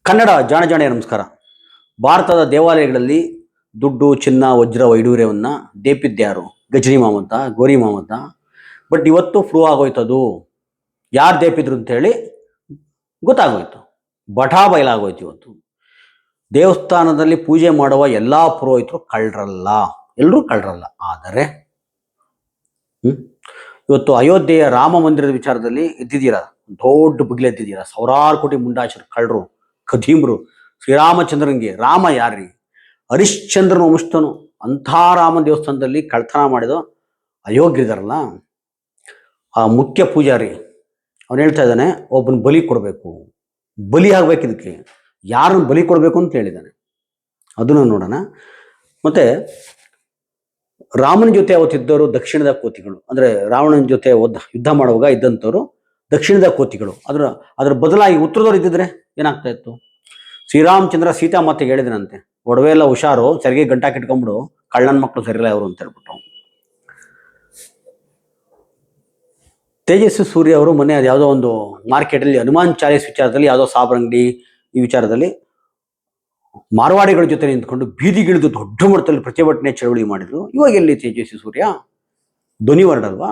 ಕನ್ನಡ ಜಾಣ ನಮಸ್ಕಾರ. ಭಾರತದ ದೇವಾಲಯಗಳಲ್ಲಿ ದುಡ್ಡು, ಚಿನ್ನ, ವಜ್ರ, ವೈಡೂರ್ಯವನ್ನು ದೇಪಿದ್ದ್ಯಾರು? ಗಜನಿ ಮಾಮಂತ, ಗೋರಿ ಮಾಮಂತ. ಬಟ್ ಇವತ್ತು ಪ್ರೂವ್ ಆಗೋಯ್ತದು ಯಾರು ದೇಪಿದ್ರು ಅಂತೇಳಿ ಗೊತ್ತಾಗೋಯ್ತು. ಬಠಾ ಬಯಲಾಗೋಯ್ತು. ಇವತ್ತು ದೇವಸ್ಥಾನದಲ್ಲಿ ಪೂಜೆ ಮಾಡುವ ಎಲ್ಲ ಪುರೋಹಿತರು ಕಳ್ಳರಲ್ಲ, ಎಲ್ಲರೂ ಕಳ್ಳರಲ್ಲ. ಆದರೆ ಇವತ್ತು ಅಯೋಧ್ಯೆಯ ರಾಮ ಮಂದಿರದ ವಿಚಾರದಲ್ಲಿ ಎದ್ದಿದ್ದೀರಾ, ದೊಡ್ಡ ಬುಗ್ಲೆ ಎದ್ದಿದ್ದೀರಾ. ಸಾವಿರಾರು ಕೋಟಿ ಮುಂಡಾಚರು, ಕಳ್ಳರು, ಖದೀಮ್ರು. ಶ್ರೀರಾಮಚಂದ್ರನಿಗೆ ರಾಮ ಯಾರ್ರಿ? ಹರಿಶ್ಚಂದ್ರನ ವಂಶಸ್ಥನು. ಅಂಥ ರಾಮ ದೇವಸ್ಥಾನದಲ್ಲಿ ಕಳ್ತನ ಮಾಡಿದ ಅಯೋಗ್ಯರಿದಾರಲ್ಲ, ಆ ಮುಖ್ಯ ಪೂಜಾರಿ ಅವನು ಹೇಳ್ತಾ ಇದ್ದಾನೆ, ಒಬ್ಬನ ಬಲಿ ಕೊಡಬೇಕು, ಬಲಿ ಆಗ್ಬೇಕು. ಇದಕ್ಕೆ ಯಾರನ್ನು ಬಲಿ ಕೊಡಬೇಕು ಅಂತ ಹೇಳಿದ್ದಾನೆ, ಅದನ್ನು ನೋಡೋಣ. ಮತ್ತೆ ರಾಮನ ಜೊತೆ ಅವತ್ತಿದ್ದವರು ದಕ್ಷಿಣದ ಕೋತಿಗಳು, ಅಂದ್ರೆ ರಾವಣನ ಜೊತೆ ಯುದ್ಧ ಮಾಡುವಾಗ ಇದ್ದಂಥವ್ರು ದಕ್ಷಿಣದ ಕೋತಿಗಳು. ಅದರ ಬದಲಾಗಿ ಉತ್ತರದವ್ರು ಇದ್ದಿದ್ರೆ ಏನಾಗ್ತಾ ಇತ್ತು? ಶ್ರೀರಾಮಚಂದ್ರ ಸೀತಾಮಾತೆಗೆ ಹೇಳಿದನಂತೆ, ಒಡವೆ ಎಲ್ಲ ಹುಷಾರು, ಸರಿಗೆ ಗಂಟಾಕ್ ಇಟ್ಕೊಂಡ್ಬಿಡು, ಕಳ್ಳನ ಮಕ್ಕಳು ಸರಿಲ್ಲ ಅವರು ಅಂತ ಹೇಳ್ಬಿಟ್ಟು. ತೇಜಸ್ವಿ ಸೂರ್ಯ ಅವರು ಮೊನ್ನೆ ಅದು ಯಾವುದೋ ಒಂದು ಮಾರ್ಕೆಟಲ್ಲಿ ಹನುಮಾನ್ ಚಾಲೀಸ್ ವಿಚಾರದಲ್ಲಿ, ಯಾವುದೋ ಸಾಬ್ರ ಅಂಗಡಿ ಈ ವಿಚಾರದಲ್ಲಿ ಮಾರವಾಡಿಗಳ ಜೊತೆ ನಿಂತ್ಕೊಂಡು ಬೀದಿಗಿಳಿದು ದೊಡ್ಡ ಮಟ್ಟದಲ್ಲಿ ಪ್ರತಿಭಟನೆ ಚಳವಳಿ ಮಾಡಿದ್ರು. ಇವಾಗ ಎಲ್ಲಿ ತೇಜಸ್ವಿ ಸೂರ್ಯ? ಧ್ವನಿ ಹೊರಡಲ್ವಾ?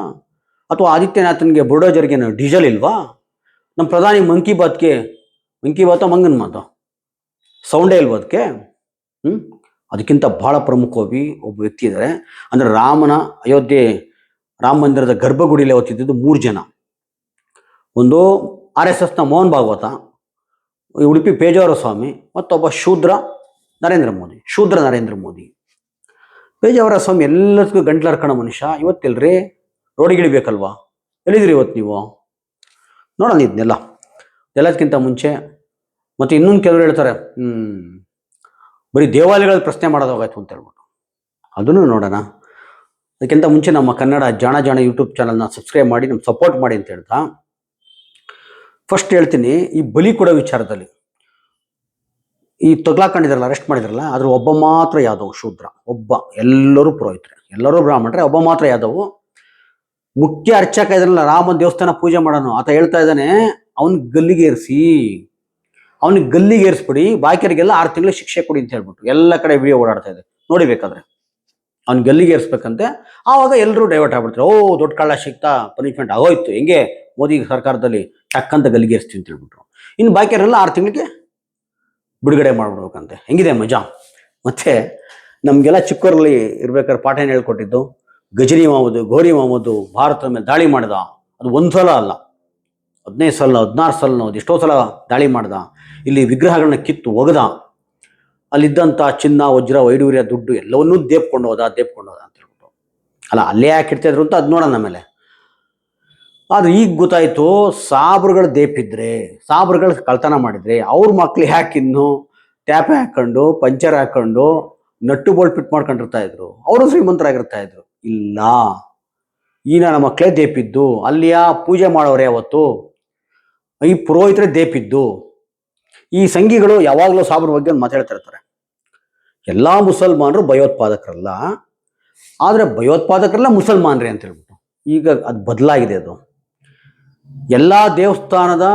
ಅಥವಾ ಆದಿತ್ಯನಾಥನ್ಗೆ ಬುಲ್ಡೋಜರ್ಗೆ ಡೀಸೆಲ್ ಇಲ್ವಾ? ನಮ್ಮ ಪ್ರಧಾನಿ ಮನ್ ಕಿ ಬಾತೋ ಮಂಗನ್ ಮಾತೋ ಸೌಂಡೇ ಇಲ್ವ ಅದಕ್ಕೆ? ಅದಕ್ಕಿಂತ ಬಹಳ ಪ್ರಮುಖವಾಗಿ ಒಬ್ಬ ವ್ಯಕ್ತಿ ಇದ್ದಾರೆ. ಅಂದರೆ ರಾಮನ ಅಯೋಧ್ಯೆ ರಾಮ ಮಂದಿರದ ಗರ್ಭಗುಡಿಯಲ್ಲಿ ಓದ್ತಿದ್ದು 3 ಜನ. ಒಂದು RSSನ ಮೋಹನ್ ಭಾಗವತ, ಉಡುಪಿ ಪೇಜಾವರ ಸ್ವಾಮಿ, ಮತ್ತೊಬ್ಬ ಶೂದ್ರ ನರೇಂದ್ರ ಮೋದಿ. ಪೇಜಾವರ ಸ್ವಾಮಿ ಎಲ್ಲದಕ್ಕೂ ಗಂಟ್ಲರ್ಕಣ ಮನುಷ್ಯ. ಇವತ್ತೆಲ್ರಿ ರೋಡಿಗಿಳಿಬೇಕಲ್ವಾ? ಎಲ್ಲಿದ್ರಿ ಇವತ್ತು ನೀವು? ನೋಡೋಣ ಇದನ್ನೆಲ್ಲ. ಎಲ್ಲದಕ್ಕಿಂತ ಮುಂಚೆ ಮತ್ತು ಇನ್ನೊಂದು ಕೆಲವರು ಹೇಳ್ತಾರೆ, ಬರೀ ದೇವಾಲಯಗಳಲ್ಲಿ ಪ್ರಶ್ನೆ ಮಾಡೋದಾಗಾಯ್ತು ಅಂತ ಹೇಳ್ಬಿಟ್ಟು, ಅದನ್ನು ನೋಡೋಣ. ಅದಕ್ಕಿಂತ ಮುಂಚೆ ನಮ್ಮ ಕನ್ನಡ ಜಾಣ ಯೂಟ್ಯೂಬ್ ಚಾನಲ್ನ ಸಬ್ಸ್ಕ್ರೈಬ್ ಮಾಡಿ, ನಮ್ಮ ಸಪೋರ್ಟ್ ಮಾಡಿ ಅಂತ ಹೇಳ್ತಾ, ಫಸ್ಟ್ ಹೇಳ್ತೀನಿ, ಈ ಬಲಿ ಕೊಡೋ ವಿಚಾರದಲ್ಲಿ ಈ ತಗ್ಲಾಕೊಂಡಿದ್ರಲ್ಲ, ಅರೆಸ್ಟ್ ಮಾಡಿದ್ರಲ್ಲ, ಅದ್ರ ಒಬ್ಬ ಮಾತ್ರ ಯಾದವ್, ಶೂದ್ರ ಒಬ್ಬ. ಎಲ್ಲರೂ ಪುರೋಹಿತರೆ, ಎಲ್ಲರೂ ಬ್ರಾಹ್ಮಣರೆ, ಒಬ್ಬ ಮಾತ್ರ ಯಾದವ್. ಮುಖ್ಯ ಅರ್ಚಕ ಇದ್ರಲ್ಲ, ರಾಮ ದೇವಸ್ಥಾನ ಪೂಜೆ ಮಾಡೋನು, ಆತ ಹೇಳ್ತಾ ಇದ್ದಾನೆ, ಅವನಿಗೆ ಗಲ್ಲಿಗೆ ಏರಿಸ್ಬಿಡಿ, ಬಾಕಿಯರಿಗೆಲ್ಲ 6 ತಿಂಗಳು ಶಿಕ್ಷೆ ಕೊಡಿ ಅಂತ ಹೇಳ್ಬಿಟ್ಟು ಎಲ್ಲ ಕಡೆ ವಿಡಿಯೋ ಓಡಾಡ್ತಾ ಇದೆ, ನೋಡಿಬೇಕಾದ್ರೆ. ಅವ್ನು ಗಲ್ಲಿಗೆ ಏರಿಸ್ಬೇಕಂತೆ. ಆವಾಗ ಎಲ್ಲರೂ ಡೈವರ್ಟ್ ಆಗ್ಬಿಡ್ತಾರೆ. ದೊಡ್ಡ ಕಳ್ಳ ಸಿಗ್ತಾ, ಪನಿಷ್ಮೆಂಟ್ ಆಗೋಯ್ತು, ಹೆಂಗೆ ಮೋದಿ ಸರ್ಕಾರದಲ್ಲಿ ಟಕ್ಕಂತ ಗಲ್ಲಿಗೆ ಏರಿಸ್ತೀವಿ ಅಂತ ಹೇಳ್ಬಿಟ್ರು. ಇನ್ನು ಬಾಕಿಯವರೆಲ್ಲ 6 ತಿಂಗಳಿಗೆ ಬಿಡುಗಡೆ ಮಾಡ್ಬಿಡ್ಬೇಕಂತೆ. ಹೆಂಗಿದೆ ಮಜಾ? ಮತ್ತೆ ನಮಗೆಲ್ಲ ಚಿಕ್ಕವರಲ್ಲಿ ಇರ್ಬೇಕಾದ್ರೆ ಪಾಠ ಏನು ಹೇಳ್ಕೊಟ್ಟಿದ್ದು, ಗಜನಿ ಮಾಮೂದು, ಗೋರಿ ಮಾಮೂದು ಭಾರತದ ಮೇಲೆ ದಾಳಿ ಮಾಡ್ದ. ಅದು 1 ಸಲ ಅಲ್ಲ, 15 ಸಲ, 16 ಸಲ, ಎಷ್ಟೋ ಸಲ ದಾಳಿ ಮಾಡ್ದ. ಇಲ್ಲಿ ವಿಗ್ರಹಗಳನ್ನ ಕಿತ್ತು ಒಗದ, ಅಲ್ಲಿದ್ದಂಥ ಚಿನ್ನ, ವಜ್ರ, ವೈಡೂರ್ಯ, ದುಡ್ಡು ಎಲ್ಲವನ್ನೂ ದೇಪ್ಕೊಂಡು ಹೋದ ಅಂತ ಹೇಳ್ಬಿಟ್ಟು. ಅಲ್ಲ, ಅಲ್ಲೇ ಯಾಕಿಡ್ತಿದ್ರು ಅಂತ ಅದು ನೋಡೋಣ ಆಮೇಲೆ. ಆದ್ರೆ ಈಗ ಗೊತ್ತಾಯ್ತು, ಸಾಬ್ರುಗಳು ದೇಪಿದ್ರೆ, ಸಾಬ್ರುಗಳು ಕಳ್ತನ ಮಾಡಿದ್ರೆ, ಅವ್ರ ಮಕ್ಳು ಯಾಕಿನ್ನು ಟ್ಯಾಪೆ ಹಾಕೊಂಡು, ಪಂಚರ್ ಹಾಕೊಂಡು, ನಟ್ಟು ಬೋಲ್ಟ್ ಫಿಟ್ ಮಾಡ್ಕೊಂಡಿರ್ತಾ ಇದ್ರು, ಅವರು ಶ್ರೀಮಂತರಾಗಿರ್ತಾ ಇದ್ರು. ಇಲ್ಲ, ಈ ನನ್ನ ಮಕ್ಕಳೇ ದೇಪಿದ್ದು. ಅಲ್ಲಿಯ ಪೂಜೆ ಮಾಡೋರೆ ಅವತ್ತು ಈ ಪುರೋಹಿತರೇ ದೇಪಿದ್ದು. ಈ ಸಂಘಿಗಳು ಯಾವಾಗಲೂ ಸಾಬ್ರ ಬಗ್ಗೆ ಒಂದು ಮಾತಾಡ್ತಾ ಇರ್ತಾರೆ, ಎಲ್ಲ ಮುಸಲ್ಮಾನರು ಭಯೋತ್ಪಾದಕರಲ್ಲ, ಆದರೆ ಭಯೋತ್ಪಾದಕರೆಲ್ಲ ಮುಸಲ್ಮಾನರೇ ಅಂತ ಹೇಳ್ಬಿಟ್ಟು. ಈಗ ಅದು ಬದಲಾಗಿದೆ. ಅದು ಎಲ್ಲ ದೇವಸ್ಥಾನದ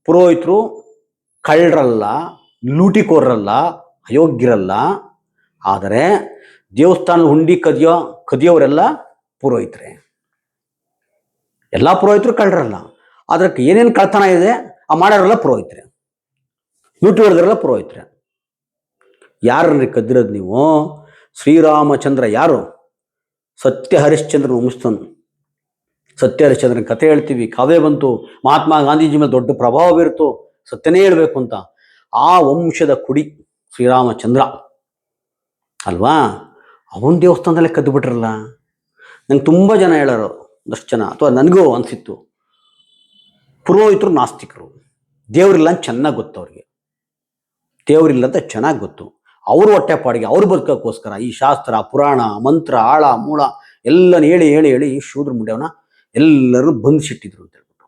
ಪುರೋಹಿತರು ಕಳ್ಳರಲ್ಲ, ಲೂಟಿಕೋರರಲ್ಲ, ಅಯೋಗ್ಯರಲ್ಲ. ಆದರೆ ದೇವಸ್ಥಾನದ ಹುಂಡಿ ಕದಿಯೋರೆಲ್ಲ ಪುರೋಹಿತರೇ. ಎಲ್ಲ ಪುರೋಹಿತರು ಕಳ್ಳರಲ್ಲ, ಅದಕ್ಕೆ ಏನೇನು ಕಳ್ತನ ಇದೆ ಆ ಮಾಡೋರೆಲ್ಲ ಪುರೋಹಿತರೇ, ಲೂಟಿ ಹೊಡೆದ್ರೆಲ್ಲ ಪುರೋಹಿತರೇ. ಯಾರನ್ರಿ ಕದ್ದಿರೋದು ನೀವು? ಶ್ರೀರಾಮಚಂದ್ರ ಯಾರು? ಸತ್ಯ ಹರಿಶ್ಚಂದ್ರನ ವಂಶಸ್ಥನು. ಸತ್ಯ ಹರಿಶ್ಚಂದ್ರನ ಕಥೆ ಹೇಳ್ತೀವಿ, ಕಾವ್ಯ ಬಂತು, ಮಹಾತ್ಮ ಗಾಂಧೀಜಿ ಮೇಲೆ ದೊಡ್ಡ ಪ್ರಭಾವ ಬೀರ್ತು, ಸತ್ಯನೇ ಹೇಳ್ಬೇಕು ಅಂತ. ಆ ವಂಶದ ಕುಡಿ ಶ್ರೀರಾಮಚಂದ್ರ ಅಲ್ವಾ? ಅವನ ದೇವಸ್ಥಾನದಲ್ಲೇ ಕದ್ದು ಬಿಟ್ರಲ್ಲ. ನಂಗೆ ತುಂಬ ಜನ ಹೇಳೋರು, ಒಂದಷ್ಟು ಜನ, ಅಥವಾ ನನಗೂ ಅನಿಸಿತ್ತು, ಪುರೋಹಿತರು ನಾಸ್ತಿಕರು, ದೇವರಿಲ್ಲ ಅಂತ ಚೆನ್ನಾಗಿ ಗೊತ್ತು ಅವ್ರಿಗೆ, ದೇವರಿಲ್ಲ ಅಂತ ಚೆನ್ನಾಗಿ ಗೊತ್ತು. ಅವರು ಹೊಟ್ಟೆಪಾಡಿಗೆ, ಅವ್ರು ಬದುಕೋಕ್ಕೋಸ್ಕರ ಈ ಶಾಸ್ತ್ರ, ಪುರಾಣ, ಮಂತ್ರ, ಆಳ ಮೂಳ ಎಲ್ಲನ ಹೇಳಿ ಈ ಶೂದ್ರ ಮುಂಡೆವನ್ನ ಎಲ್ಲರೂ ಬಂಧಿಸಿಟ್ಟಿದ್ರು ಅಂತ ಹೇಳ್ಬಿಟ್ಟು.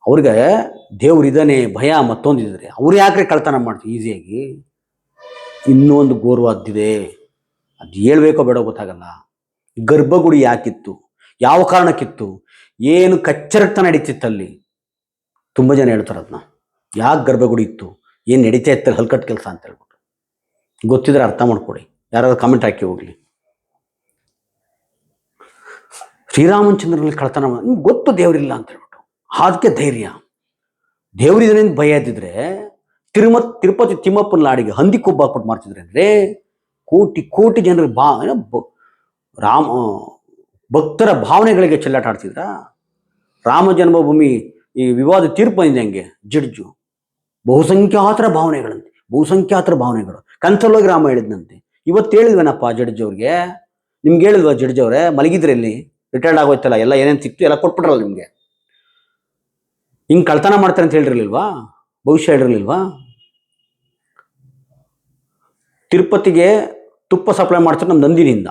ಅವ್ರಿಗೆ ದೇವ್ರಿದ್ದಾನೆ ಭಯ ಮತ್ತೊಂದಿದ್ರೆ ಅವ್ರು ಯಾಕ್ರೆ ಕಳ್ತನ ಮಾಡ್ತೀವಿ ಈಸಿಯಾಗಿ? ಇನ್ನೂ ಒಂದು ಗೋರ್ವಾದ್ದಿದೆ, ಅದು ಹೇಳ್ಬೇಕೋ ಬೇಡೋ ಗೊತ್ತಾಗಲ್ಲ. ಗರ್ಭಗುಡಿ ಯಾಕಿತ್ತು, ಯಾವ ಕಾರಣಕ್ಕಿತ್ತು, ಏನು ಕಚ್ಚರಕ್ತ ನಡೀತಿತ್ತಲ್ಲಿ? ತುಂಬ ಜನ ಹೇಳ್ತಾರೆ ಅದನ್ನ. ಯಾಕೆ ಗರ್ಭಗುಡಿ ಇತ್ತು, ಏನು ನಡೀತಾ ಇತ್ತಲ್ಲ ಹಲ್ಕಟ್ಟು ಕೆಲಸ ಅಂತ ಹೇಳ್ಬಿಟ್ಟು. ಗೊತ್ತಿದ್ರೆ ಅರ್ಥ ಮಾಡ್ಕೊಡಿ, ಯಾರಾದ್ರೂ ಕಾಮೆಂಟ್ ಹಾಕಿ ಹೋಗಲಿ. ಶ್ರೀರಾಮಚಂದ್ರನಲ್ಲಿ ಕಳ್ತನ ನಿಮ್ಗೆ ಗೊತ್ತು ದೇವರಿಲ್ಲ ಅಂತ ಹೇಳ್ಬಿಟ್ಟು, ಅದಕ್ಕೆ ಧೈರ್ಯ. ದೇವರಿದನೇನು ಭಯ ಇದ್ದಿದ್ರೆ ತಿರುಪತಿ ತಿಮ್ಮಪ್ಪನ ಲಾಡಿಗೆ ಹಂದಿ ಕೊಬ್ಬು ಹಾಕ್ಬಿಟ್ಟು ಮಾಡ್ತಿದ್ರೆ ಅಂದರೆ ಕೋಟಿ ಕೋಟಿ ಜನರಿಗೆ ರಾಮ ಭಕ್ತರ ಭಾವನೆಗಳಿಗೆ ಚೆಲ್ಲಾಟ ಆಡ್ತಿದ್ರ. ರಾಮ ಜನ್ಮಭೂಮಿ ಈ ವಿವಾದ ತೀರ್ಪು ಬಂದಿದೆ ಹಂಗೆ ಜಡ್ಜು, ಬಹುಸಂಖ್ಯಾತರ ಭಾವನೆಗಳು ಕನ್ಸಲ್ಲೋಗಿ ರಾಮ ಹೇಳಿದ್ನಂತೆ. ಇವತ್ತು ಹೇಳಿದ್ವೇನಪ್ಪ ಜಡ್ಜ್ ಅವ್ರಿಗೆ, ನಿಮ್ಗೆ ಹೇಳಿಲ್ವಾ ಜಡ್ಜ್ ಅವರೇ? ಮಲಗಿದ್ರೆ ಇಲ್ಲಿ ರಿಟೈರ್ಡ್ ಆಗೋಯ್ತಲ್ಲ, ಎಲ್ಲ ಏನೇನು ಸಿಕ್ತು ಎಲ್ಲ ಕೊಟ್ಬಿಟ್ರಲ್ಲ ನಿಮಗೆ. ಹಿಂಗೆ ಕಳ್ತನ ಮಾಡ್ತಾರೆ ಅಂತ ಹೇಳಿರ್ಲಿಲ್ವಾ? ಭವಿಷ್ಯ ಹೇಳಿರ್ಲಿಲ್ವಾ? ತಿರುಪತಿಗೆ ತುಪ್ಪ ಸಪ್ಲೈ ಮಾಡ್ತಾರೆ ನಮ್ಮ ನಂದಿನಿಂದ,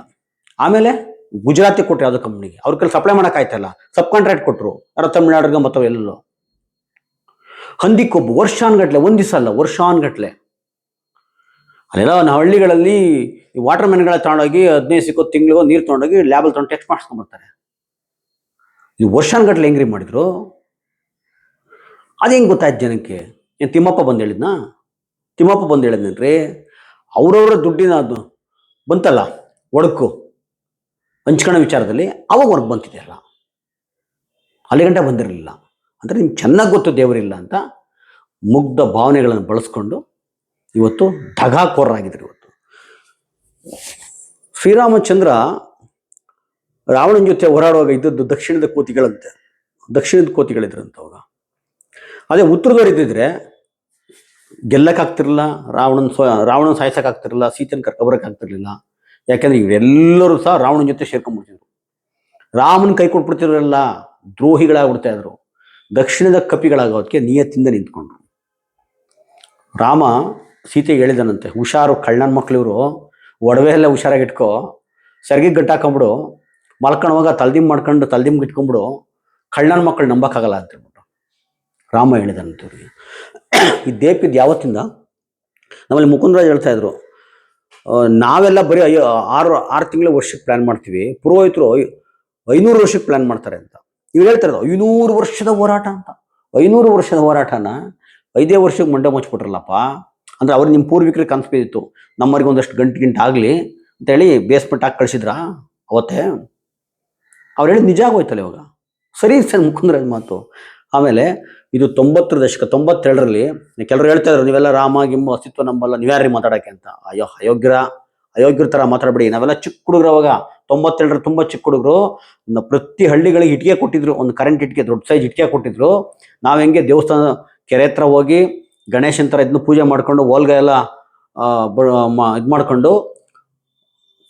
ಆಮೇಲೆ ಗುಜರಾತಿಗೆ ಕೊಟ್ಟರು ಯಾವುದೋ ಕಂಪ್ನಿಗೆ, ಅವ್ರ ಕೈಲಿ ಸಪ್ಲೈ ಮಾಡೋಕ್ಕಾಯ್ತಲ್ಲ, ಸಬ್ ಕಾಂಟ್ರಾಕ್ಟ್ ಕೊಟ್ಟರು ಯಾರೋ ತಮಿಳ್ನಾಡಿಗೆ ಮತ್ತು ಎಲ್ಲೋ. ಹಂದಿ ಕೊಬ್ಬು ವರ್ಷಾನ್ಗಟ್ಲೆ, ಒಂದು ದಿವಸ ಅಲ್ಲ ವರ್ಷಾನ್ಗಟ್ಲೆ. ಅಲ್ಲೆಲ್ಲ ಹಳ್ಳಿಗಳಲ್ಲಿ ಈ ವಾಟರ್ ಮ್ಯಾನ್ಗಳ ತಗೊಂಡೋಗಿ 15 ತಿಂಗಳಿಗೋ ನೀರು ತೊಗೊಂಡೋಗಿ ಲ್ಯಾಬಲ್ಲಿ ತೊಗೊಂಡು ಟೆಸ್ಟ್ ಮಾಡಿಸ್ಕೊಂಡ್ಬರ್ತಾರೆ. ಇದು ವರ್ಷಾನ್ಗಟ್ಲೆ ಹೆಂಗ್ರಿ ಮಾಡಿದ್ರು? ಅದು ಹೆಂಗೆ ಗೊತ್ತಾಯ್ತು ಜನಕ್ಕೆ? ಏನು ತಿಮ್ಮಪ್ಪ ಬಂದು ಹೇಳಿದ್ನಾ? ತಿಮ್ಮಪ್ಪ ಬಂದು ಹೇಳಿದ್ನೇನ್ರಿ? ಅವ್ರವ್ರ ದುಡ್ಡಿನ ಅದು ಬಂತಲ್ಲ ಒಡಕು ಹಂಚ್ಕೊಳ್ಳೋ ವಿಚಾರದಲ್ಲಿ, ಅವಾಗ ಹೊರಗೆ ಬಂತಿದೆಯಲ್ಲ, ಅಲ್ಲಿ ಗಂಟೆ ಬಂದಿರಲಿಲ್ಲ. ಅಂದರೆ ನಿಮ್ಗೆ ಚೆನ್ನಾಗಿ ಗೊತ್ತು ದೇವರಿಲ್ಲ ಅಂತ. ಮುಗ್ಧ ಭಾವನೆಗಳನ್ನು ಬಳಸ್ಕೊಂಡು ಇವತ್ತು ದಗಾಕೋರರಾಗಿದ್ರು. ಇವತ್ತು ಶ್ರೀರಾಮಚಂದ್ರ ರಾವಣನ ಜೊತೆ ಹೋರಾಡುವಾಗ ಇದ್ದದ್ದು ದಕ್ಷಿಣದ ಕೋತಿಗಳಿದ್ರಂತ ಅವಾಗ. ಅದೇ ಉತ್ತರದವ್ರು ಇದ್ದಿದ್ರೆ ಗೆಲ್ಲಕ್ಕಾಗ್ತಿರಲಿಲ್ಲ, ರಾವಣನ ಸಾಯಿಸೋಕ್ಕಾಗ್ತಿರಲಿಲ್ಲ, ಸೀತೆನ ಕರ್ಕೊಬರಕ್ಕಾಗ್ತಿರ್ಲಿಲ್ಲ. ಯಾಕೆಂದ್ರೆ ಇವರೆಲ್ಲರೂ ಸಹ ರಾವಣನ ಜೊತೆ ಸೇರ್ಕೊಂಡ್ಬಿಡ್ತಿದ್ರು. ರಾಮನ ಕೈ ಕೊಟ್ಬಿಡ್ತಿರಲ್ಲ, ದ್ರೋಹಿಗಳಾಗ್ಬಿಡ್ತಾ ಇದ್ರು. ದಕ್ಷಿಣದ ಕಪಿಗಳಾಗೋದಕ್ಕೆ ನಿಯತ್ತಿಂದ ನಿಂತ್ಕೊಂಡ್ರು. ರಾಮ ಸೀತೆಗೆ ಹೇಳಿದನಂತೆ, ಹುಷಾರು ಕಳ್ಳನ ಮಕ್ಳಿವರು, ಒಡವೆ ಎಲ್ಲ ಹುಷಾರಾಗಿ ಇಟ್ಕೋ, ಸೆರಗಿಗೆ ಗಂಟು ಹಾಕೊಂಬಿಡು, ಮಲ್ಕೊಂಡವಾಗ ತಲ್ದಿಂಬಿಗೆ ಇಟ್ಕೊಂಬಿಡು, ಕಳ್ಳನ ಮಕ್ಕಳು ನಂಬಕ್ಕಾಗಲ್ಲ ಅಂತ ಹೇಳ್ಬಿಟ್ಟು ರಾಮ ಹೇಳಿದನಂತೆ ಅವ್ರಿಗೆ. ಈ ದೇಪಿದ್ದು ಯಾವತ್ತಿಂದ ನಮ್ಮಲ್ಲಿ ಮುಕುಂದರಾಜ್ ಹೇಳ್ತಾ ಇದ್ರು, ನಾವೆಲ್ಲ ಬರೀ 6 ತಿಂಗಳ ವರ್ಷಕ್ಕೆ ಪ್ಲ್ಯಾನ್ ಮಾಡ್ತೀವಿ, ಪುರೋಹಿತರು 500 ವರ್ಷಕ್ಕೆ ಪ್ಲ್ಯಾನ್ ಮಾಡ್ತಾರೆ ಅಂತ. ಇವ್ರು ಹೇಳ್ತಾರೆ 500 ವರ್ಷದ ಹೋರಾಟ ಅಂತ. 500 ವರ್ಷದ ಹೋರಾಟನ 5 ವರ್ಷಕ್ಕೆ ಮಂಡೆ ಮುಚ್ಚಿಬಿಟ್ರಲ್ಲಪ್ಪ. ಅಂದರೆ ಅವ್ರು ನಿಮ್ಮ ಪೂರ್ವಿಕರಿಗೆ ಕನಸು ಬಿದ್ದಿತ್ತು, ನಮ್ಮವ್ರಿಗೆ ಒಂದಷ್ಟು ಗಂಟೆ ಆಗಲಿ ಅಂತೇಳಿ ಬೇಸ್ಮೆಂಟ್ ಹಾಕಿ ಕಳಿಸಿದ್ರಾ ಅವತ್ತೇ? ಅವ್ರು ಹೇಳಿದ್ ನಿಜ ಆಗೋಯ್ತಲ್ಲ ಇವಾಗ. ಸರಿ ಮುಕುಂದರಾಜ್ ಮಾತು. ಆಮೇಲೆ ಇದು 90ರ ದಶಕ 92ರಲ್ಲಿ ಕೆಲವರು ಹೇಳ್ತಾ ಇದ್ರು, ನೀವೆಲ್ಲ ರಾಮ ಗಿಮ್ಮ ಅಸ್ತಿತ್ವ ನಂಬಲ್ಲ, ನೀವ್ಯಾರ್ರಿ ಮಾತಾಡೋಕ್ಕೆ ಅಂತ. ಅಯೋಗ್ಯರ ಥರ ಮಾತಾಡಬೇಡಿ. ನಾವೆಲ್ಲ ಚಿಕ್ಕ ಹುಡುಗರು ಅವಾಗ 92ರ ತುಂಬ ಚಿಕ್ಕ ಹುಡುಗರು. ಪ್ರತಿ ಹಳ್ಳಿಗಳಿಗೆ ಇಟ್ಟಿಗೆ ಕೊಟ್ಟಿದ್ರು, ಒಂದು ಕರೆಂಟ್ ಇಟ್ಟಿಗೆ, ದೊಡ್ಡ ಸೈಜ್ ಇಟ್ಟಿಗೆ ಕೊಟ್ಟಿದ್ರು. ನಾವು ಹೆಂಗೆ ದೇವಸ್ಥಾನ ಕೆರೆ ಹತ್ರ ಹೋಗಿ ಗಣೇಶನ ಥರ ಇದನ್ನು ಪೂಜೆ ಮಾಡ್ಕೊಂಡು ಓಲ್ಗ ಎಲ್ಲ ಇದು ಮಾಡ್ಕೊಂಡು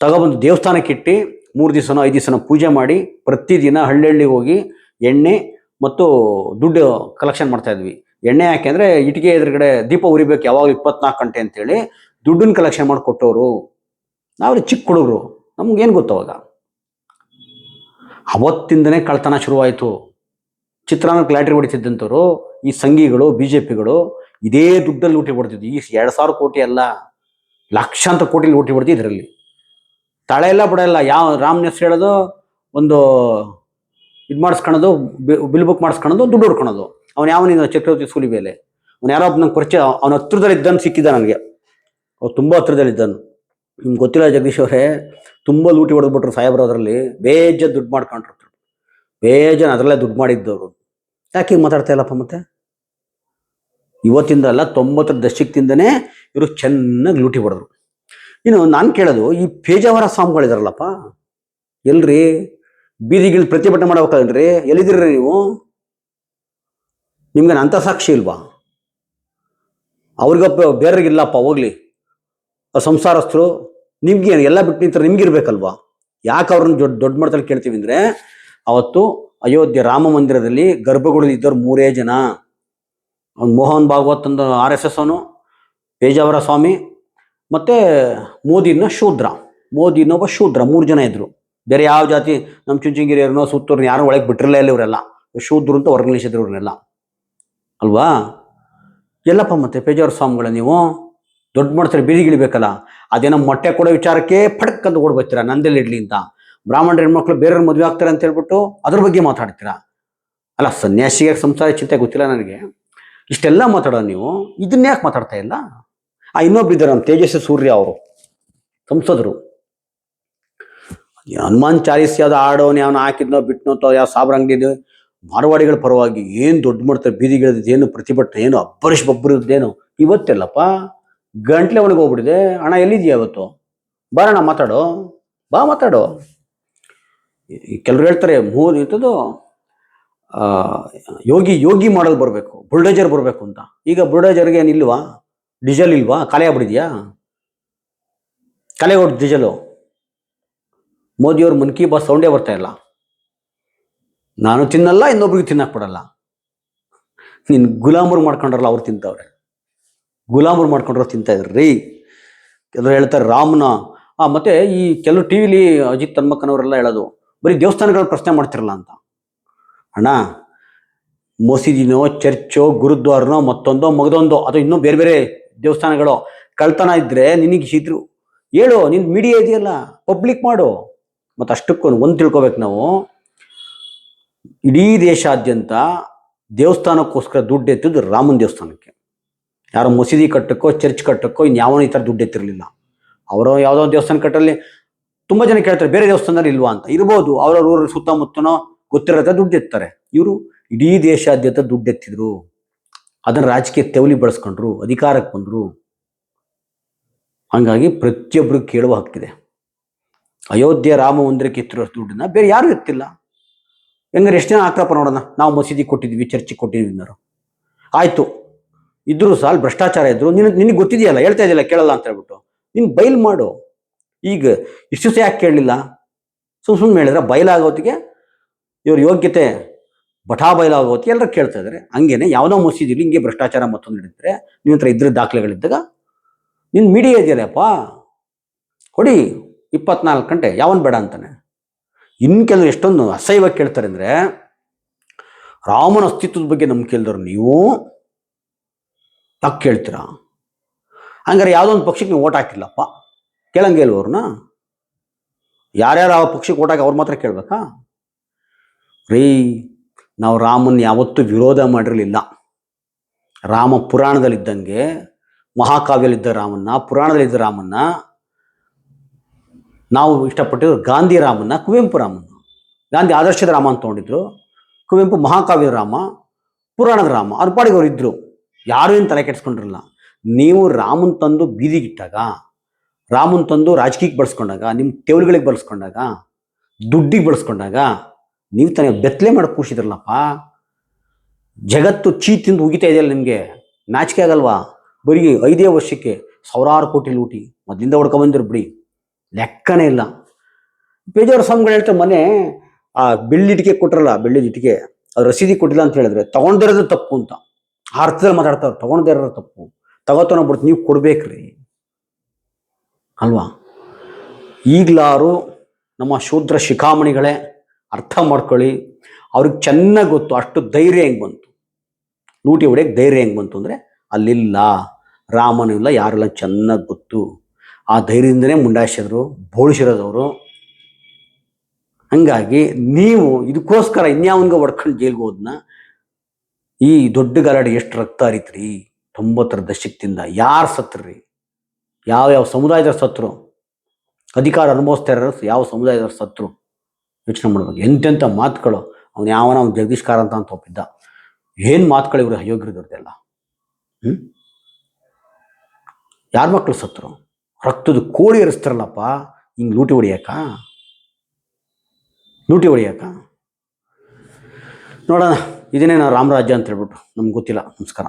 ತಗೊಬಂದು ದೇವಸ್ಥಾನಕ್ಕೆ ಇಟ್ಟು 3 ದಿವಸನೋ 5 ದಿವಸನೋ ಪೂಜೆ ಮಾಡಿ ಪ್ರತಿದಿನ ಹಳ್ಳಿಗೆ ಹೋಗಿ ಎಣ್ಣೆ ಮತ್ತು ದುಡ್ಡು ಕಲೆಕ್ಷನ್ ಮಾಡ್ತಾ ಇದ್ವಿ. ಎಣ್ಣೆ ಯಾಕೆಂದರೆ ಇಟ್ಟಿಗೆ ಎದುರುಗಡೆ ದೀಪ ಉರಿಬೇಕು ಯಾವಾಗಲೂ 24 ಗಂಟೆ ಅಂತೇಳಿ ದುಡ್ಡನ್ನು ಕಲೆಕ್ಷನ್ ಮಾಡಿ ಕೊಟ್ಟವರು. ನಾವು ಚಿಕ್ಕ ಹುಡುಗರು, ನಮ್ಗೇನು ಗೊತ್ತವಾಗ. ಅವತ್ತಿಂದನೇ ಕಳ್ತನ ಶುರುವಾಯಿತು. ಚಿತ್ರಾನ್ನಕ್ಕೆ ಲ್ಯಾಟ್ರಿ ಹೊಡಿತಿದ್ದಂಥವ್ರು ಈ ಸಂಘಿಗಳು, BJPಗಳು ಇದೇ ದುಡ್ಡಲ್ಲಿ ಲೂಟಿ ಹೊಡ್ತಿದ್ವಿ. ಈ 2000 ಕೋಟಿ ಅಲ್ಲ, ಲಕ್ಷಾಂತರ ಕೋಟಿ ಲೂಟಿ ಹೊಡ್ತಿ. ಇದರಲ್ಲಿ ತಳೆ ಎಲ್ಲ ಬಿಡಲ್ಲ. ಯಾವ ರಾಮನ ಹೆಸರು ಹೇಳೋದು, ಒಂದು ಇದು ಮಾಡಿಸ್ಕೊಳೋದು, ಬಿಲ್ ಬುಕ್ ಮಾಡಿಸ್ಕೊಳೋದು, ದುಡ್ಡು ಹೊಡ್ಕೊಳೋದು. ಅವ್ನು ಯಾವನಿಂದ ಚಕ್ರವರ್ತಿ ಸೂಲಿಬೇಲೆ, ಅವ್ನು ಯಾರೋ ನಂಗೆ ಪರಿಚಯ, ಅವನ ಹತ್ರದಲ್ಲಿ ಇದ್ದಾನು ಸಿಕ್ಕಿದ್ದ ನನಗೆ. ಅವ್ರು ತುಂಬ ಹತ್ರದಲ್ಲಿದ್ದಾನು. ನಿಮ್ಗೆ ಗೊತ್ತಿಲ್ಲ ಜಗದೀಶ್ ಅವರೇ, ತುಂಬ ಲೂಟಿ ಹೊಡೆದ್ಬಿಟ್ರು ಸಾಹೇಬ್ರು. ಅದರಲ್ಲಿ ಬೇಜಾನ್ ದುಡ್ಡು ಮಾಡ್ಕೊಂಡ್ರು, ಬೇಜಾನ್ ಅದರಲ್ಲೇ ದುಡ್ಡು ಮಾಡಿದ್ದವರು. ಯಾಕೆ ಹಿಂಗೆ ಮಾತಾಡ್ತಾ ಇಲ್ಲಪ್ಪ? ಮತ್ತೆ ಇವತ್ತಿಂದ ಅಲ್ಲ, 90ರ ದಶಕದಿಂದನೇ ಇವರು ಚೆನ್ನಾಗಿ ಲೂಟಿ ಹೊಡೆದ್ರು. ಇನ್ನು ನಾನು ಕೇಳೋದು, ಈ ಪೇಜಾವರ ಸ್ವಾಮಿಗಳಿದಾರಲ್ಲಪ್ಪ, ಎಲ್ರಿ ಬೀದಿಗಳು ಪ್ರತಿಭಟನೆ ಮಾಡ್ಬೇಕಲ್ರಿ? ಎಲ್ಲಿದ್ದೀರಿ ನೀವು? ನಿಮ್ಗೆ ಅಂಥ ಸಾಕ್ಷಿ ಇಲ್ವಾ? ಅವ್ರಿಗಪ್ಪ ಬೇರೆಗಿಲ್ಲಪ್ಪ, ಹೋಗ್ಲಿ ಸಂಸಾರಸ್ಥರು. ನಿಮ್ಗೇನು ಎಲ್ಲ ಬಿಟ್ಟು ನಿಂತಾರೆ, ನಿಮ್ಗಿರ್ಬೇಕಲ್ವಾ? ಯಾಕೆ ಅವ್ರನ್ನ ದೊಡ್ಡ ಮಟ್ಟದಲ್ಲಿ ಕೇಳ್ತೀವಿ ಅಂದರೆ, ಅವತ್ತು ಅಯೋಧ್ಯೆ ರಾಮ ಮಂದಿರದಲ್ಲಿ ಗರ್ಭಗುಡಿಯಲ್ಲಿ ಇದ್ದವ್ರು 3 ಜನ. ಅವ್ನು ಮೋಹನ್ ಭಾಗವತ್ ಅಂದ RSS ಅವನು, ಪೇಜಾವರ ಸ್ವಾಮಿ, ಮತ್ತು ಮೋದಿನ ಒಬ್ಬ ಶೂದ್ರ. 3 ಜನ ಇದ್ರು. ಬೇರೆ ಯಾವ ಜಾತಿ, ನಮ್ಮ ಚುಂಚನಗಿರಿಯವ್ರನ್ನೋ ಸುತ್ತೂರ್ನ ಯಾರು ಒಳಗೆ ಬಿಟ್ಟಿರಲಿಲ್ಲ ಇಲ್ಲ. ಇವರೆಲ್ಲ ಶೂದ್ರು ಅಂತ ಹೊರಗೆ ನಿಲ್ಲಿಸಿದ್ರು ಇವ್ರನ್ನೆಲ್ಲ, ಅಲ್ವಾ? ಎಲ್ಲಪ್ಪ ಮತ್ತೆ ಪೇಜಾವರ ಸ್ವಾಮಿಗಳ ನೀವು ದೊಡ್ಡ ಮಾಡ್ತಾರೆ, ಬೀದಿಗಿಳಿಬೇಕಲ್ಲ. ಅದೇನೋ ಮೊಟ್ಟೆ ಕೊಡೋ ವಿಚಾರಕ್ಕೆ ಫಡಕ್ ಅಂತ ಓಡ್ಬರ್ತೀರಾ, ನಂದೆಲ್ಲಿ ಇಡ್ಲಿ ಅಂತ. ಬ್ರಾಹ್ಮಣರ ಹೆಣ್ಮಕ್ಳು ಬೇರೆಯವ್ರ ಮದುವೆ ಆಗ್ತಾರೆ ಅಂತ ಹೇಳ್ಬಿಟ್ಟು ಅದ್ರ ಬಗ್ಗೆ ಮಾತಾಡ್ತೀರಾ. ಅಲ್ಲ, ಸನ್ಯಾಸಿಗೆ ಸಂಸಾರ ಚಿಂತೆ ಗೊತ್ತಿಲ್ಲ ನನಗೆ. ಇಷ್ಟೆಲ್ಲ ಮಾತಾಡೋ ನೀವು, ಇದನ್ನ ಯಾಕೆ ಮಾತಾಡ್ತಾ ಇಲ್ಲ? ಇನ್ನೊಬ್ರು ಇದ್ದಾರೆ ನಮ್ಮ ತೇಜಸ್ವಿ ಸೂರ್ಯ, ಅವರು ಸಂಸದರು. ಹನುಮಾನ್ ಚಾಲೀಸ್ಯಾದ ಆಡೋನು ಯಾವನು ಹಾಕಿದ್ನೋ ಬಿಟ್ನೋ ಯಾವ ಸಾಬ್ರ ಅಂಗಡಿ ಮಾರವಾಡಿಗಳ ಪರವಾಗಿ ಏನು ದೊಡ್ಡ ಮಾಡ್ತಾರೆ, ಬೀದಿಗಿಳಿದ ಏನು ಪ್ರತಿಭಟನೆ, ಏನು ಅಬ್ಬರಿಷ್ ಬಬ್ಬರಿದ್ದೇನು ಇವತ್ತೆಲ್ಲಪ್ಪ ಗಂಟ್ಲೆ ಒಳಗೆ ಹೋಗ್ಬಿಟ್ಟಿದೆ. ಹಣ ಎಲ್ಲಿದೆಯಾ ಇವತ್ತು? ಬಾರಣ ಮಾತಾಡೋ, ಬಾ ಮಾತಾಡೋ. ಕೆಲವ್ರು ಹೇಳ್ತಾರೆ ಇಂಥದ್ದು ಯೋಗಿ ಮಾಡಲ್ ಬರಬೇಕು, ಬುಲ್ಡೋಜರ್ ಬರಬೇಕು ಅಂತ. ಈಗ ಬುಲ್ಡೋಜರ್ಗೆ ಏನಿಲ್ವಾ? ಡೀಸೆಲ್ ಇಲ್ವಾ? ಖಾಲಿ ಆಗ್ಬಿಟ್ಟಿದ್ಯಾ? ಖಾಲಿ ಹೊಟ್ಟು ಡೀಸೆಲು. ಮೋದಿಯವ್ರ ಮನ್ ಕಿ ಬಾತ್ ಸೌಂಡೇ ಬರ್ತಾ ಇಲ್ಲ. ನಾನು ತಿನ್ನಲ್ಲ, ಇನ್ನೊಬ್ರಿಗೆ ತಿನ್ನಕ್ಕೆ ಬಿಡಲ್ಲ. ನೀನು ಗುಲಾಮರು ಮಾಡ್ಕೊಂಡ್ರಲ್ಲ ಅವ್ರು ತಿಂತವ್ರೆ, ಗುಲಾಮರು ಮಾಡ್ಕೊಂಡ್ರು ತಿಂತಾ ಇದ್ರಿ. ಕೆಲವರು ಹೇಳ್ತಾರೆ ರಾಮನ ಮತ್ತೆ ಈ ಕೆಲವು ಟಿ ವಿಲಿ ಅಜಿತ್ ಹನುಮಕ್ಕನವರೆಲ್ಲ ಹೇಳೋದು ಬರೀ ದೇವಸ್ಥಾನಗಳ ಪ್ರಶ್ನೆ ಮಾಡ್ತಿರಲ್ಲ ಅಂತ. ಅಣ್ಣ, ಮಸೀದಿನೋ ಚರ್ಚೋ ಗುರುದ್ವಾರನೋ ಮತ್ತೊಂದೋ ಮಗದೊಂದೋ ಅಥವಾ ಇನ್ನೂ ಬೇರೆ ಬೇರೆ ದೇವಸ್ಥಾನಗಳು ಕಳ್ತನ ಇದ್ರೆ ನಿನಗೆ ಇದ್ರು ಹೇಳು, ನಿನ್ ಮೀಡಿಯಾ ಇದೆಯಲ್ಲ, ಪಬ್ಲಿಕ್ ಮಾಡು. ಮತ್ತು ಅಷ್ಟಕ್ಕೂ ಒಂದು ತಿಳ್ಕೊಬೇಕು ನಾವು, ಇಡೀ ದೇಶಾದ್ಯಂತ ದೇವಸ್ಥಾನಕ್ಕೋಸ್ಕರ ದುಡ್ಡು ಎತ್ತಿದ್ದು ರಾಮನ ದೇವಸ್ಥಾನಕ್ಕೆ. ಯಾರೋ ಮಸೀದಿ ಕಟ್ಟಕ್ಕೋ ಚರ್ಚ್ ಕಟ್ಟಕ್ಕೋ ಇನ್ಯಾವನೋ ಈ ಥರ ದುಡ್ಡು ಎತ್ತಿರಲಿಲ್ಲ. ಅವರು ಯಾವುದೋ ದೇವಸ್ಥಾನ ಕಟ್ಟಲ್ಲಿ ತುಂಬ ಜನ ಕೇಳ್ತಾರೆ ಬೇರೆ ದೇವಸ್ಥಾನದಲ್ಲಿ ಇಲ್ವಾ ಅಂತ. ಇರ್ಬೋದು, ಅವರ ಊರಲ್ಲಿ ಸುತ್ತಮುತ್ತನೋ ಗೊತ್ತಿರತ್ತೆ ದುಡ್ಡು ಎತ್ತಾರೆ. ಇವರು ಇಡೀ ದೇಶಾದ್ಯಂತ ದುಡ್ಡು ಎತ್ತಿದ್ರು, ಅದನ್ನು ರಾಜಕೀಯ ತೆವಲಿ ಬಳಸ್ಕೊಂಡ್ರು, ಅಧಿಕಾರಕ್ಕೆ ಬಂದರು. ಹಾಗಾಗಿ ಪ್ರತಿಯೊಬ್ಬರು ಕೇಳುವ ಹಕ್ಕಿದೆ. ಅಯೋಧ್ಯೆ ರಾಮ ಮಂದಿರಕ್ಕೆ ಎತ್ತಿರೋ ದುಡ್ಡನ್ನ ಬೇರೆ ಯಾರು ಎತ್ತಿಲ್ಲ. ಹೆಂಗಾರೆ ಎಷ್ಟು ಜನ ಹಾಕ್ರಪ್ಪ ನೋಡೋಣ, ನಾವು ಮಸೀದಿ ಕೊಟ್ಟಿದ್ವಿ, ಚರ್ಚಿಗೆ ಕೊಟ್ಟಿದ್ವಿ ಅನ್ನೋರು. ಆಯಿತು, ಇದ್ರು ಸಾಲ ಭ್ರಷ್ಟಾಚಾರ ಇದ್ರು, ನಿನಗೆ ಗೊತ್ತಿದೆಯಲ್ಲ, ಹೇಳ್ತಾ ಇದೆಯಲ್ಲ ಕೇಳಲ್ಲ ಅಂತ ಹೇಳ್ಬಿಟ್ಟು ನೀನು ಬಯಲ್ ಮಾಡು. ಈಗ ಇಷ್ಟು ದಿವಸ ಯಾಕೆ ಕೇಳಲಿಲ್ಲ? ಸುಮ್ಮನೆ ಹೇಳಿದ್ರೆ ಬಯಲಾಗೋತ್ತಿಗೆ ಇವ್ರ ಯೋಗ್ಯತೆ ಬಯಲಾಗೋತ್ತಿಗೆ ಎಲ್ಲರೂ ಕೇಳ್ತಾ ಇದ್ದಾರೆ. ಹಂಗೇನೆ ಯಾವುದೋ ಮಸೀದಿಲಿ ಹಿಂಗೆ ಭ್ರಷ್ಟಾಚಾರ ಮತ್ತೊಂದು ಹಿಡಿದ್ರೆ ನಿಮ್ಮ ಹತ್ರ ಇದ್ರ ದಾಖಲೆಗಳಿದ್ದಾಗ ನಿನ್ನ ಮೀಡಿಯಾ ಇದೆಯಲ್ಲಪ್ಪ, ಕೊಡಿ 24 ಗಂಟೆ, ಯಾವನ್ ಬೇಡ ಅಂತಾನೆ. ಇನ್ನು ಕೆಲವರು ಎಷ್ಟೊಂದು ಅಸಹ್ಯವಾಗಿ ಕೇಳ್ತಾರೆ ಅಂದರೆ, ರಾಮನ ಅಸ್ತಿತ್ವದ ಬಗ್ಗೆ ನಂಬಿಕೆ ಇಲ್ದವ್ರು ನೀವು ಯಾಕೆ ಕೇಳ್ತೀರಾ? ಹಂಗಾರೆ ಯಾವುದೋ ಒಂದು ಪಕ್ಷಕ್ಕೆ ನೀವು ಓಟ್ ಹಾಕಿಲ್ಲಪ್ಪ, ಕೇಳಂಗೆ ಇಲ್ವವ್ರನ್ನ? ಯಾರ್ಯಾರು ಆ ಪಕ್ಷಕ್ಕೆ ಓಟ್ ಹಾಕಿ ಅವ್ರು ಮಾತ್ರ ಕೇಳಬೇಕಾ? ರೀ, ನಾವು ರಾಮನ್ ಯಾವತ್ತೂ ವಿರೋಧ ಮಾಡಿರಲಿಲ್ಲ. ರಾಮ ಪುರಾಣದಲ್ಲಿದ್ದಂಗೆ, ಮಹಾಕಾವ್ಯದಲ್ಲಿದ್ದ ರಾಮನ್ನ, ಪುರಾಣದಲ್ಲಿದ್ದ ರಾಮನ್ನ ನಾವು ಇಷ್ಟಪಟ್ಟಿದ್ರು. ಗಾಂಧಿ ರಾಮನ್ನ, ಕುವೆಂಪು ರಾಮನ್ನ. ಗಾಂಧಿ ಆದರ್ಶದ ರಾಮ ಅಂತ ತೊಗೊಂಡಿದ್ರು, ಕುವೆಂಪು ಮಹಾಕಾವ್ಯದ ರಾಮ, ಪುರಾಣದ ರಾಮ. ಅವ್ರ ಪಾಡಿಗೆ ಅವ್ರು ಇದ್ರು, ಯಾರು ಏನು ತಲೆ ಕೆಡಿಸ್ಕೊಂಡಿರಲಿಲ್ಲ. ನೀವು ರಾಮನ್ ತಂದು ಬೀದಿಗಿಟ್ಟಾಗ, ರಾಮನ್ ತಂದು ರಾಜಕೀಯಕ್ಕೆ ಬಳಸ್ಕೊಂಡಾಗ, ನಿಮ್ಮ ತೆವಳುಗಳಿಗೆ ಬಳಸ್ಕೊಂಡಾಗ, ದುಡ್ಡಿಗೆ ಬಳಸ್ಕೊಂಡಾಗ ನೀವು ತಾನೇ ಬೆತ್ತಲೆ ಮಾಡಿ ಕೂರಿಸಿದ್ರಲ್ಲಪ್ಪ. ಜಗತ್ತು ಚೀತಿಂದ ಉಗಿತಾ ಇದೆಯಲ್ಲ, ನಿಮಗೆ ನಾಚಿಕೆ ಆಗಲ್ವಾ? ಬರೀ 5 ವರ್ಷಕ್ಕೆ ಸಾವಿರಾರು ಕೋಟಿ ಲೂಟಿ ಮೊದಲಿಂದ ಹೊಡ್ಕೊಂಬಂದಿರು ಬಿಡಿ, ಲೆಕ್ಕನೇ ಇಲ್ಲ. ಬೇಜಾರು ಸ್ವಾಮಿಗಳು ಹೇಳ್ತಾರೆ, ಮನೆ ಆ ಬೆಳ್ಳಿಟಿಕೆ ಕೊಟ್ಟರಲ್ಲ, ಬೆಳ್ಳಿಟಿಕೆ ಅದು ರಸೀದಿ ಕೊಟ್ಟಿಲ್ಲ ಅಂತ ಹೇಳಿದ್ರೆ ತಗೊಂಡಿರೋದು ತಪ್ಪು ಅಂತ ಆ ಅರ್ಥದಲ್ಲಿ ಮಾತಾಡ್ತಾರೆ. ತಗೊಂಡೇ ಇರೋದು ತಪ್ಪು, ತಗೋತಾನ ಬಿಡ್ತು, ನೀವು ಕೊಡ್ಬೇಕ್ರಿ ಅಲ್ವಾ? ಈಗಲಾರು ನಮ್ಮ ಶೂದ್ರ ಶಿಖಾಮಣಿಗಳೇ ಅರ್ಥ ಮಾಡ್ಕೊಳ್ಳಿ. ಅವ್ರಿಗೆ ಚೆನ್ನಾಗಿ ಗೊತ್ತು ಅಷ್ಟು ಧೈರ್ಯ ಹೆಂಗೆ ಬಂತು, ಲೂಟಿ ಹೊಡೆಯಕ್ಕೆ ಧೈರ್ಯ ಹೆಂಗೆ ಬಂತು ಅಂದರೆ ಅಲ್ಲಿಲ್ಲ, ರಾಮನೂ ಇಲ್ಲ, ಯಾರೆಲ್ಲ ಚೆನ್ನಾಗಿ ಗೊತ್ತು. ಆ ಧೈರ್ಯದಿಂದನೇ ಮುಂಡಾಯಿಸಿದ್ರು, ಬೋಳಿಸಿರೋದವರು. ಹಂಗಾಗಿ ನೀವು ಇದಕ್ಕೋಸ್ಕರ ಇನ್ಯಾವನ್ಗೆ ಹೊಡ್ಕೊಂಡು ಜೈಲ್ಗೆ ಹೋದ್ನ. ಈ ದೊಡ್ಡ ಗಲಾಟೆ ಎಷ್ಟು ರಕ್ತ ಹರಿತ್ರಿ 90ರ ದಶಕದಿಂದ. ಯಾರು ಸತ್ರಿ? ಯಾವ ಸಮುದಾಯದ ಸತ್ರು? ಅಧಿಕಾರ ಅನುಭವಿಸ್ತಾ ಇರೋರು ಯಾವ ಸಮುದಾಯದವ್ರು ಸತ್ರು? ಯೋಚನೆ ಮಾಡ್ಬೇಕು. ಎಂತೆಂಥ ಮಾತುಗಳು. ಅವನು ಜಗದೀಶ್ ಕಾರಂತ ಅಂತ ಒಪ್ಪಿದ್ದ. ಏನು ಮಾತುಗಳು ಇವರು ಅಯೋಗ್ಯರದವ್ರದ್ದೆಲ್ಲ. ಯಾರ ಮಕ್ಕಳು ಸತ್ರು? ರಕ್ತದ ಕೋಳಿ ಎರಿಸ್ತಾರಲ್ಲಪ್ಪ, ಹಿಂಗೆ ಲೂಟಿ ಹೊಡಿಯಾಕ ನೋಡೋಣ. ಇದನ್ನೇ ನಾವು ರಾಮರಾಜ್ಯ ಅಂತ ಹೇಳ್ಬಿಟ್ಟು ನಮ್ಗೆ ಗೊತ್ತಿಲ್ಲ. ನಮಸ್ಕಾರ.